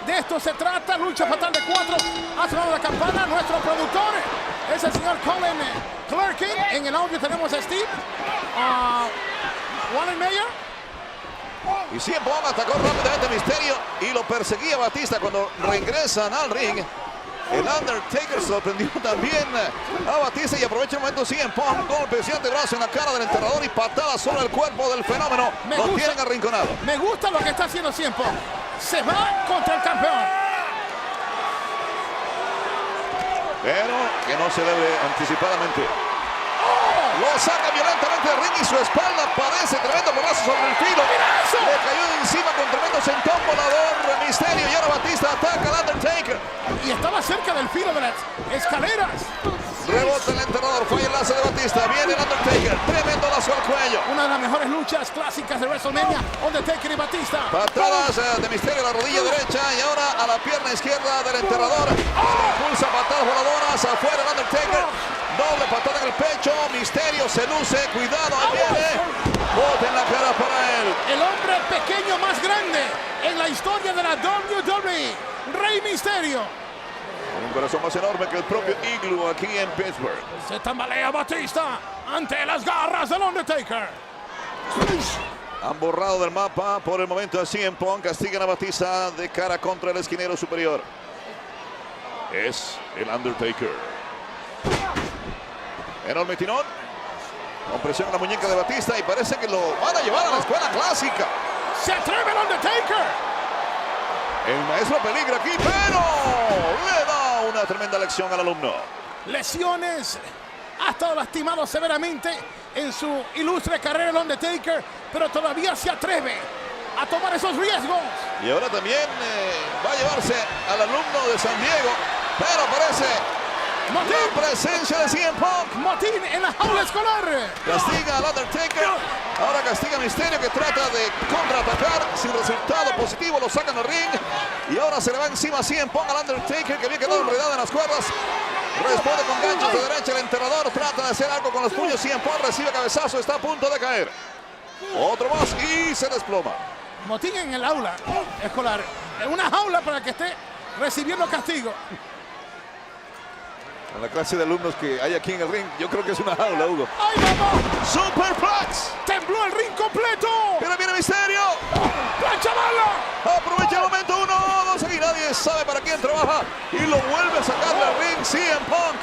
De esto se trata, lucha fatal de 4. Ha sonado la campana, nuestro productor es el señor Colin Clerkin. En el audio tenemos a Steve Wallenmeyer. Y CM Punk atacó rápidamente a Misterio y lo perseguía Batista cuando regresan al ring. El Undertaker sorprendió también a Batista y aprovecha el momento CM Punk, golpe de antebrazo en la cara del enterrador y patada sobre el cuerpo del fenómeno. Lo tienen arrinconado. Me gusta lo que está haciendo CM Punk. Se va contra el campeón. Pero que no se debe anticipadamente. Lo saca violentamente del ring y su espalda parece tremendo porrazo sobre el filo. Le cayó de encima con tremendo sentón volador Misterio y ahora Batista ataca al Undertaker. Y estaba cerca del filo de las escaleras. Rebota el enterrador, fue el lazo de Batista. Viene el Undertaker, tremendo lazo al cuello. Una de las mejores luchas clásicas de WrestleMania, Undertaker y Batista. Patadas de Misterio a la rodilla derecha y ahora a la pierna izquierda del enterrador. Impulsa patadas voladoras afuera el Undertaker. Doble patada en el pecho, Misterio se luce, cuidado, ahí viene. Bote en la cara para él. El hombre pequeño más grande en la historia de la WWE, Rey Misterio. Con un corazón más enorme que el propio Igloo aquí en Pittsburgh. Se tambalea Batista ante las garras del Undertaker. Han borrado del mapa por el momento a CM Punk. Castigan a Batista de cara contra el esquinero superior. Es el Undertaker. Enorme tirón. Con presión en la muñeca de Batista y parece que lo van a llevar a la escuela clásica. Se atreve el Undertaker. El maestro peligra aquí, pero le da una tremenda lección al alumno. Lesiones. Ha estado lastimado severamente en su ilustre carrera el Undertaker, pero todavía se atreve a tomar esos riesgos. Y ahora también va a llevarse al alumno de San Diego, pero parece la presencia de CM Punk. Motín en la jaula escolar. Castiga al Undertaker. Ahora castiga a Misterio que trata de contraatacar sin resultado positivo. Lo sacan al ring. Y ahora se le va encima CM Punk al Undertaker que había quedado enredado en las cuerdas. Responde con ganchos de derecha el enterrador. Trata de hacer algo con los puños. CM Punk recibe cabezazo. Está a punto de caer. Otro más y se desploma. Motín en el aula escolar. En una jaula para que esté recibiendo castigo. En la clase de alumnos que hay aquí en el ring, yo creo que es una jaula, Hugo. ¡Ay, mamá! ¡Superplex! ¡Tembló el ring completo! ¡Pero viene Misterio! ¡Plancha bala! Aprovecha el momento, 1, 2, aquí nadie sabe para quién trabaja. Y lo vuelve a sacar del ring CM Punk.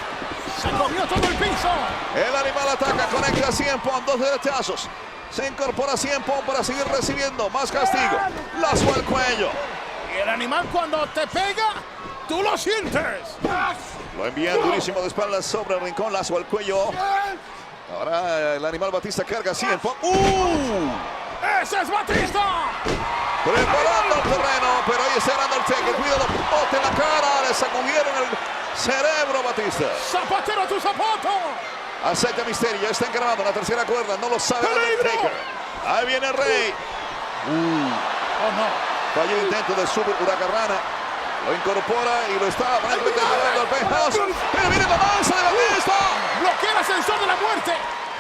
Se comió todo el piso. El animal ataca, conecta a CM Punk, 2 derechazos. Se incorpora CM Punk para seguir recibiendo más castigo. Lazo al cuello. Y el animal cuando te pega, tú lo sientes. Lo envían durísimo de espaldas sobre el rincón, lazo al cuello. Ahora el animal Batista carga CM Punk. ¡Ese es Batista! Preparando el terreno, pero ahí está el Undertaker. Cuidado, bote en la cara, le sacudieron el cerebro a Batista. ¡Zapatero a tu zapato! Acepta Misterio, ya está encaramando la tercera cuerda, no lo sabe el Undertaker. Ahí viene el Rey. ¡Oh, no! Falló el intento de subir Huracarrana. Lo incorpora y lo está aparentemente llevando al penthouse. Pero viene la danza de Batista. Bloquea el ascensor de la muerte.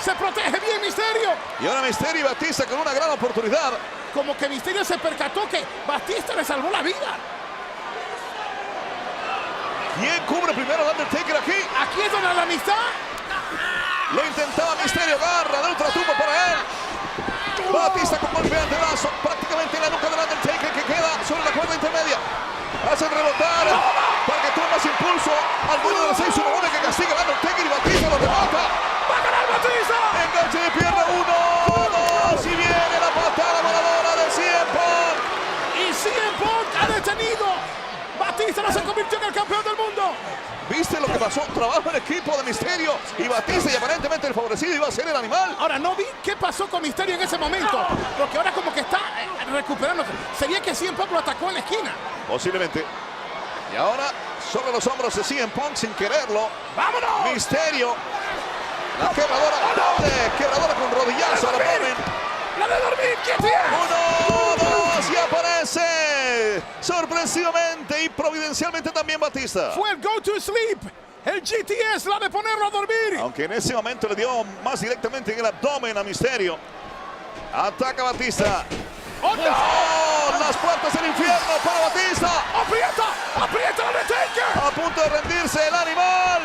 Se protege bien Misterio. Y ahora Misterio y Batista con una gran oportunidad. Como que Misterio se percató que Batista le salvó la vida. ¿Quién cubre primero al Undertaker aquí? Aquí es donde la amistad. Lo intentaba Misterio, garra de ultratumbo para él. Batista con golpe de antebrazo, prácticamente en la nuca del Undertaker que queda sobre la cuerda intermedia. Hacen rebotar para que tome más impulso al dueño del 619 que castiga al Undertaker y Batista lo remata. ¡Va a ganar Batista! Enganche de pierna, 1, 2 y viene la patada voladora de CM Punk. Y CM Punk ha detenido. Batista no se convirtió en el campeón del mundo. ¿Viste lo que pasó? Trabajo en equipo de Misterio y Batista y aparentemente el favorecido iba a ser el animal. Ahora no vi qué pasó con Misterio en ese momento, porque ahora como que está recuperándose. Sería que CM Punk lo atacó en la esquina. Posiblemente. Y ahora sobre los hombros de CM Punk sin quererlo. ¡Vámonos! Misterio. La quebradora. Quebradora con rodillazo. La ponen. ¡La de dormir! ¿Qué tiene? 1, 2 y aparece sorpresivamente y providencialmente también Batista. Fue el go to sleep. El GTS, la de ponerlo a dormir. Aunque en ese momento le dio más directamente en el abdomen a Misterio. Ataca Batista. ¡Oh, no! las puertas del infierno para Batista. ¡Aprieta! ¡Aprieta el Undertaker! A punto de rendirse el animal.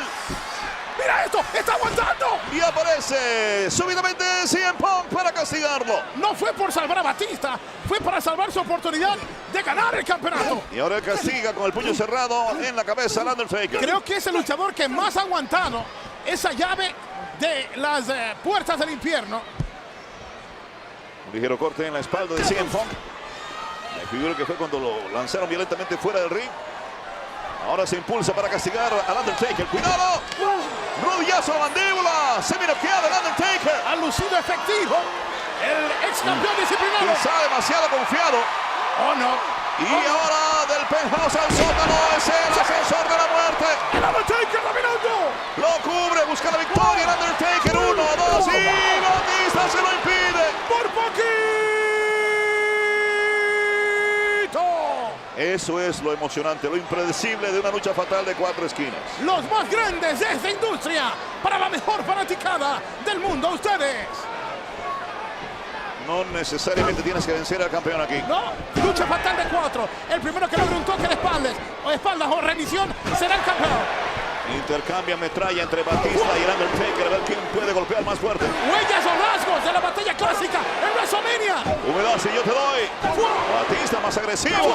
¡Mira esto! ¡Está aguantando! Y aparece súbitamente CM Punk para castigarlo. No fue por salvar a Batista, fue para salvar su oportunidad de ganar el campeonato. Y ahora castiga con el puño cerrado en la cabeza al Undertaker. Creo que es el luchador que más ha aguantado esa llave de las puertas del infierno. Un ligero corte en la espalda de CM Punk. Me figuro que fue cuando lo lanzaron violentamente fuera del ring. Ahora se impulsa para castigar al Undertaker. ¡Cuidado! Rodillazo a la mandíbula. Semi-noqueado el Undertaker. Ha lucido efectivo el ex campeón disciplinado. Está demasiado confiado. ¡Oh, no! Y ahora del penthouse al sótano es el ascensor de la muerte. ¡El Undertaker dominando! Lo cubre, busca la victoria el Undertaker. 1, 2 y Batista se lo impide. ¡Por poquito! Eso es lo emocionante, lo impredecible de una lucha fatal de 4 esquinas. Los más grandes de esta industria para la mejor fanaticada del mundo, ustedes. No necesariamente tienes que vencer al campeón aquí. No, lucha fatal de 4. El primero que logre un toque de espaldas o remisión será el campeón. Intercambia metralla entre Batista y el Undertaker a ver quién puede golpear más fuerte. Huellas o rasgos de la batalla clásica en WrestleMania. Humedad si yo te doy. Batista más agresivo,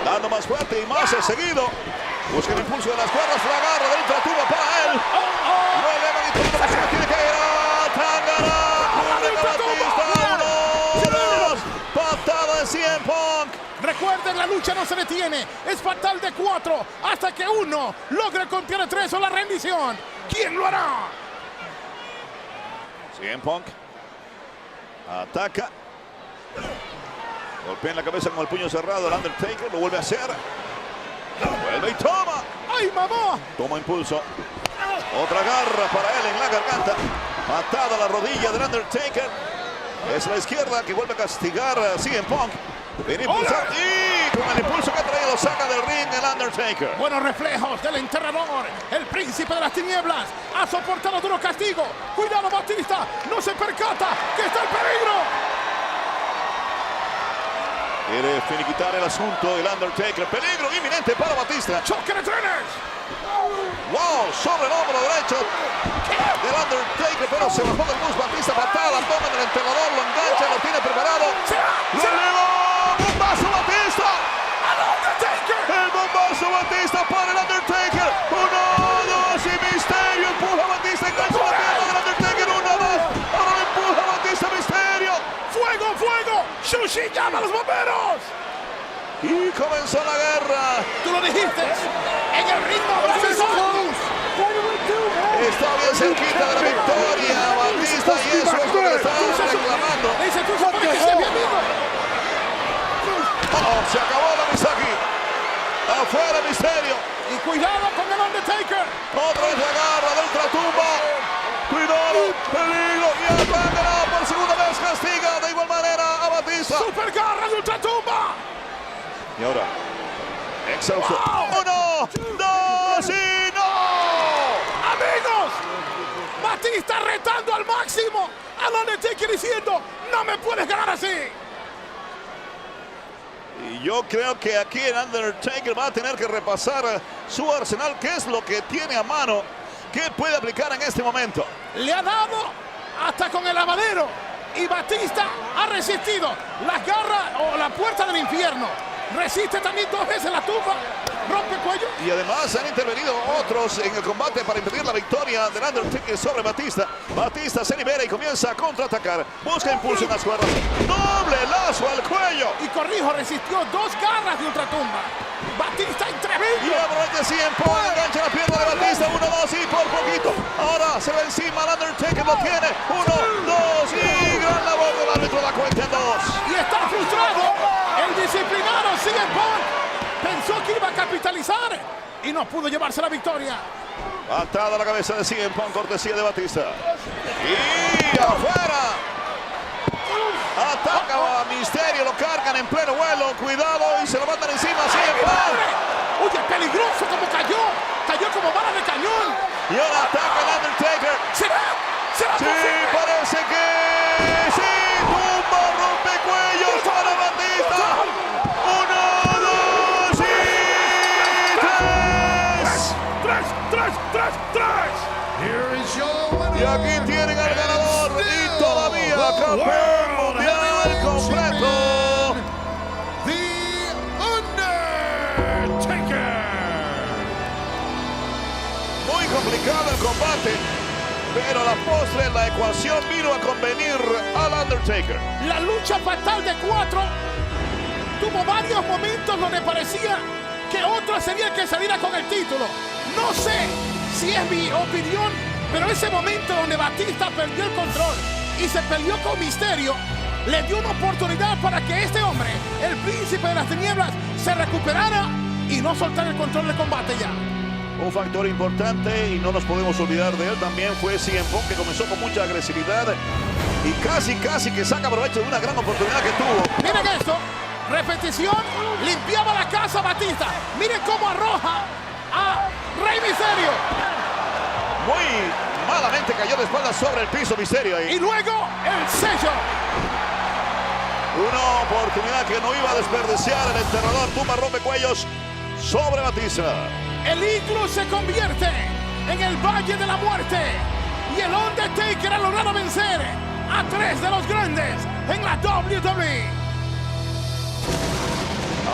dando más fuerte y más seguido. Busca el impulso de las cuerdas, la agarra del ultratuba para él. Lo elevan y todo lo que se tiene que ir a Tangana. Batista, 1, 2. Patada de CM Punk. Recuerden, la lucha no se detiene. Es fatal de 4 hasta que uno logre contener 3 o la rendición. ¿Quién lo hará? CM Punk ataca. Golpea en la cabeza con el puño cerrado el Undertaker. Lo vuelve a hacer. Vuelve y toma. ¡Ay, mamá! Toma impulso. Otra garra para él en la garganta. Patada a la rodilla del Undertaker. Es la izquierda que vuelve a castigar a CM Punk. Viene a impulsar y con el impulso que trae lo saca del ring el Undertaker. Buenos reflejos del enterrador. El príncipe de las tinieblas ha soportado duro castigo. Cuidado, Batista. No se percata que está en peligro. Quiere finiquitar el asunto el Undertaker. Peligro inminente para Batista. ¡Choque de trenes! ¡Wow! Sobre el hombro derecho del Undertaker, pero se bajó del bus. Batista, patada, toma del enterrador, lo engancha, lo tiene preparado. ¡Lo eleva! ¡Bombazo Batista! El bombazo Batista para el Undertaker. 1, 2 y Misterio empuja a Batista, engancha la pierna del Undertaker. 1, 2. Ahora lo empuja Batista, Misterio. ¡Fuego, fuego! ¡Shushi llama a los bomberos! Y comenzó la guerra. ¡Tú lo dijiste! ¡En el ritmo de la Está bien cerquita de la victoria Batista y eso es lo que le está reclamando. Dice, tú sabes que se mi amigo. Se acabó la Misaki. Afuera Misterio. Y cuidado con el Undertaker. Otra vez la garra del ultratumba. Cuidado, peligro. Y Tangana por segunda vez castiga de igual manera a Batista. Super garra de ultratumba. Y ahora, exhausto. 1, 2 y no. Amigos, Batista retando al máximo al Undertaker diciendo, no me puedes ganar así. Y yo creo que aquí el Undertaker va a tener que repasar su arsenal, qué es lo que tiene a mano, qué puede aplicar en este momento. Le ha dado hasta con el lavadero y Batista ha resistido las garras o la puerta del infierno. Resiste también 2 veces la tumba, rompe cuello. Y además han intervenido otros en el combate para impedir la victoria del Undertaker sobre Batista. Batista se libera y comienza a contraatacar. Busca impulso en las cuerdas. Doble lazo al cuello. Y corrijo, resistió 2 garras de ultratumba. Batista Y entrevino. aprovecha siempre, engancha la pierna de Batista. 1, 2 y por poquito. Ahora se va encima, el Undertaker lo tiene. 1, 2 y gran labor del árbitro, la cuenta en 2. Y está frustrado. El disciplinado CM Punk pensó que iba a capitalizar y no pudo llevarse la victoria. Patada a la cabeza de CM Punk, cortesía de Batista. Y afuera. Ataca a Misterio, lo cargan en pleno vuelo. Cuidado y se lo mandan encima a CM Punk. Oye, peligroso como cayó. Cayó como bala de cañón. Y ahora ataca el Undertaker. ¿Será? ¿Será Sí, posible? parece que sí. Tumba, rompe cuellos para Batista. campeón mundial completo. The Undertaker. Muy complicado el combate, pero a la postre la ecuación vino a convenir al Undertaker. La lucha fatal de 4 tuvo varios momentos donde parecía que otro sería el que saliera con el título. No sé si es mi opinión, pero ese momento donde Batista perdió el control y se peleó con Mysterio, le dio una oportunidad para que este hombre, el príncipe de las tinieblas, se recuperara y no soltara el control del combate ya. Un factor importante y no nos podemos olvidar de él también fue CM Punk, que comenzó con mucha agresividad y casi que saca provecho de una gran oportunidad que tuvo. Miren esto, repetición, limpiaba la casa Batista. Miren cómo arroja a Rey Mysterio. Muy malamente cayó de espaldas sobre el piso Mysterio ahí. Y luego el sello. Una oportunidad que no iba a desperdiciar el enterrador. Tumba rompecuellos sobre Batista. El Igloo se convierte en el Valle de la Muerte. Y el Undertaker ha logrado vencer a 3 de los grandes en la WWE.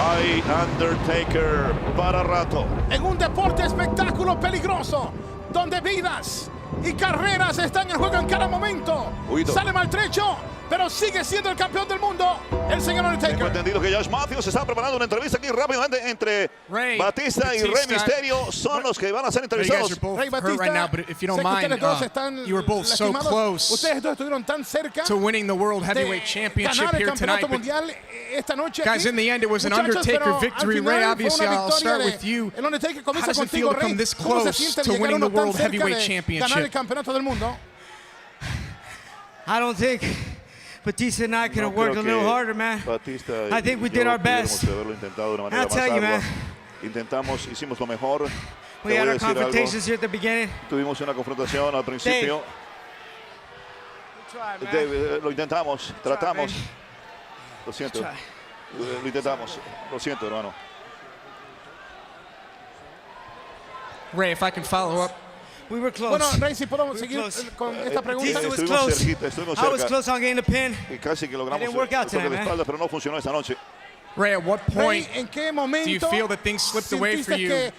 Hay Undertaker para rato. En un deporte espectáculo peligroso, donde vidas y carreras están en juego en cada momento. Huido. Sale maltrecho, pero sigue siendo el campeón del mundo, el señor Tengo Undertaker. entendido que Josh Matthews está preparando una entrevista aquí rápidamente entre Batista y Rey Mysterio. Son los que van a ser entrevistados. Rey Batista, right now, but if you don't sé que mind, ustedes dos están you were both so lastimados. close Ustedes dos estuvieron tan cerca to winning the World de Heavyweight Championship ganar el here tonight. campeonato But mundial esta noche guys, aquí. in the end, it was an Muchachos, Undertaker pero al victory. final Ray, fue obviously, una I'll victoria start de- with you. El Undertaker How comienza does it feel contigo, to come Rey. this ¿Cómo se close siente to llegar winning the uno tan World cerca Heavyweight de Championship? ganar el campeonato del mundo? I don't think Batista and I could have worked a little harder, man. Batista I think we did our best. haberlo intentado de una manera I'll tell más you, ardua. man. Intentamos, hicimos lo mejor. We Te had voy a our decir algo. confrontations here at the beginning. Tuvimos una confrontación al principio. Dave, lo intentamos, tratamos. Lo siento. Lo intentamos. Lo siento, hermano. Ray, if I can follow up. We were close. Bueno, Rey, si podemos We're seguir close. con esta pregunta. Batista was Estuvimos close. cerquita, estuvimos I was cerca. close on getting the pin. Y casi que logramos It didn't work out el toque tonight, de man. espalda, pero no funcionó esta noche. Ray, at what Rey, point ¿en qué momento do you feel that things slipped away for sentiste you? que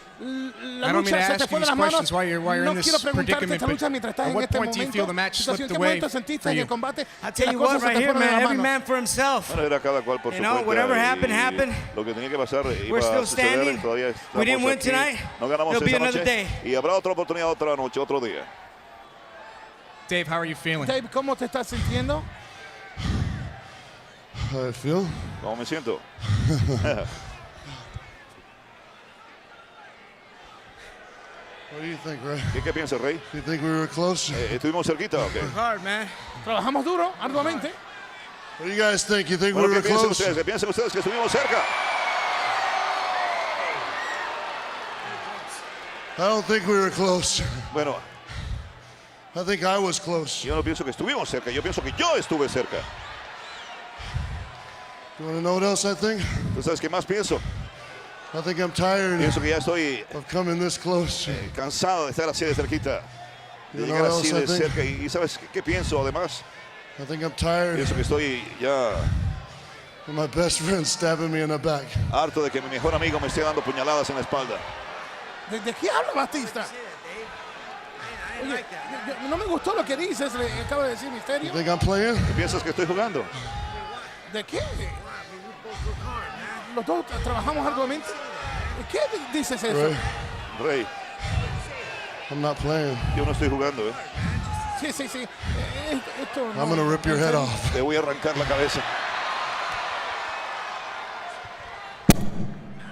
la I don't mean to lucha se te ask fue you de las these manos? questions while you're No in quiero this preguntarte predicament, esta lucha but mientras estás at en what este point do you feel the momento. match Situación, slipped ¿qué away momento for sentiste en you? el combate? I que tell las you cosas what, se right te here, fueron de man. las Every manos? man for himself. Bueno, era cada cual por You su know, cuenta. whatever y happened, happened. Lo que tenía que pasar iba We're still a suceder. standing. Todavía We estamos didn't win aquí. tonight. No ganamos There'll be esta another noche. day. Y habrá otra oportunidad otra noche, otro día. Dave, how are you feeling? Dave, ¿cómo te estás sintiendo? How I feel? ¿Cómo me siento? What do you think, Ray? ¿Qué piensas, Rey? Do you think we were close? ¿Estuvimos cerquita o qué? Hard, man. Trabajamos duro, arduamente. What do you guys think? You think we Bueno, were ¿qué piensan close? ustedes? ¿Qué piensan ustedes que estuvimos cerca? I don't think we were close. Bueno, I think I was close. yo no pienso que estuvimos cerca. Yo pienso que yo estuve cerca. You want to know what else I think? ¿Tú sabes qué más pienso? I think I'm tired Pienso que ya estoy of coming this close. cansado de estar así de cerquita. De You know llegar what así else I de think? cerca. ¿Y sabes qué pienso además? I think I'm tired Pienso que estoy ya of my best friend stabbing me in the back. harto de que mi mejor amigo me esté dando puñaladas en la espalda. ¿De qué habla Batista? Oye, no me gustó lo que dices, le acaba de decir You Mysterio. think I'm playing? ¿Piensas que estoy jugando? ¿De qué? Los dos trabajamos arduamente. ¿De qué dices eso? Ray, Rey, I'm not playing. yo no estoy jugando, ¿eh? Sí, sí, sí. Esto no, I'm going to rip your head off. Te voy a arrancar la cabeza.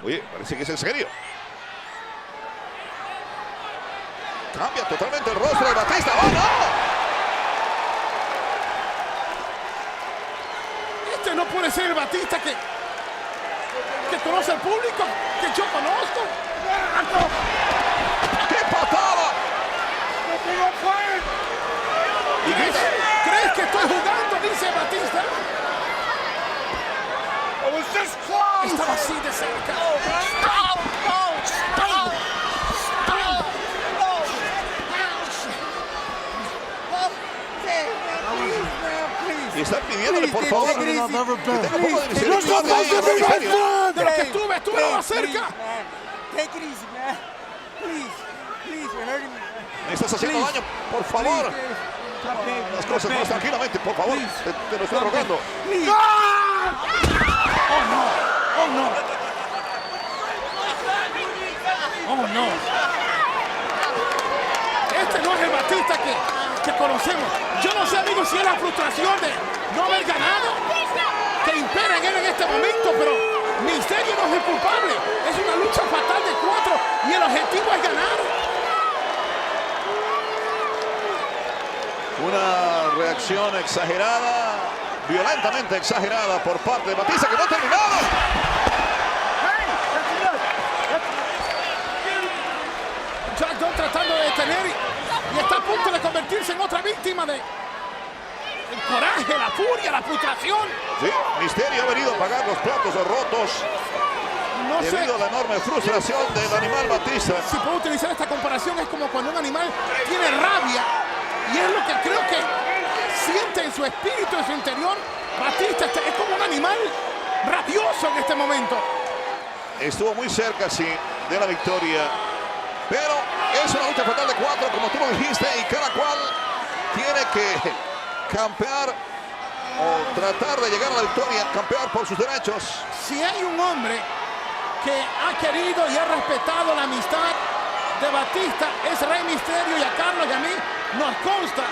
Oye, parece que es en serio. Cambia totalmente el rostro de Batista. ¡Oh, no! Este no puede ser el Batista que conoce al público, que yo conozco. ¡Qué patada! ¿Crees que estoy jugando? Dice Batista. Estaba así de cerca. Y están pidiéndole, por favor, take it easy. que tenga un poco de You're misericordia supposed ahí, to be Rey my Misterio. friend. De lo que Hey, estuve más cerca. Take it easy, man. Please, you're hurting me. Me estás haciendo daño, por favor. Las cosas más tranquilamente, por favor. Te lo estoy rogando. Oh no. Este no es el Batista que conocemos. Yo no sé, amigos, si es la frustración de no haber ganado que impera en él en este momento, pero Misterio no es el culpable. Es una lucha fatal de 4 y el objetivo es ganar. Una reacción exagerada, violentamente exagerada por parte de Batista, que no ha terminado. Jack Don tratando de detener y está a punto de convertirse en otra víctima de el coraje, la furia, la frustración. Sí, Misterio ha venido a pagar los platos rotos No sé debido a la enorme frustración del animal Batista. si puedo utilizar esta comparación. Es como cuando un animal tiene rabia y es lo que creo que siente en su espíritu, en su interior. Batista es como un animal rabioso en este momento. Estuvo muy cerca, sí, de la victoria. Pero es una lucha fatal de 4, como tú lo dijiste, y cada cual tiene que campear o tratar de llegar a la victoria, campear por sus derechos. Si hay un hombre que ha querido y ha respetado la amistad de Batista, es Rey Misterio, y a Carlos y a mí nos consta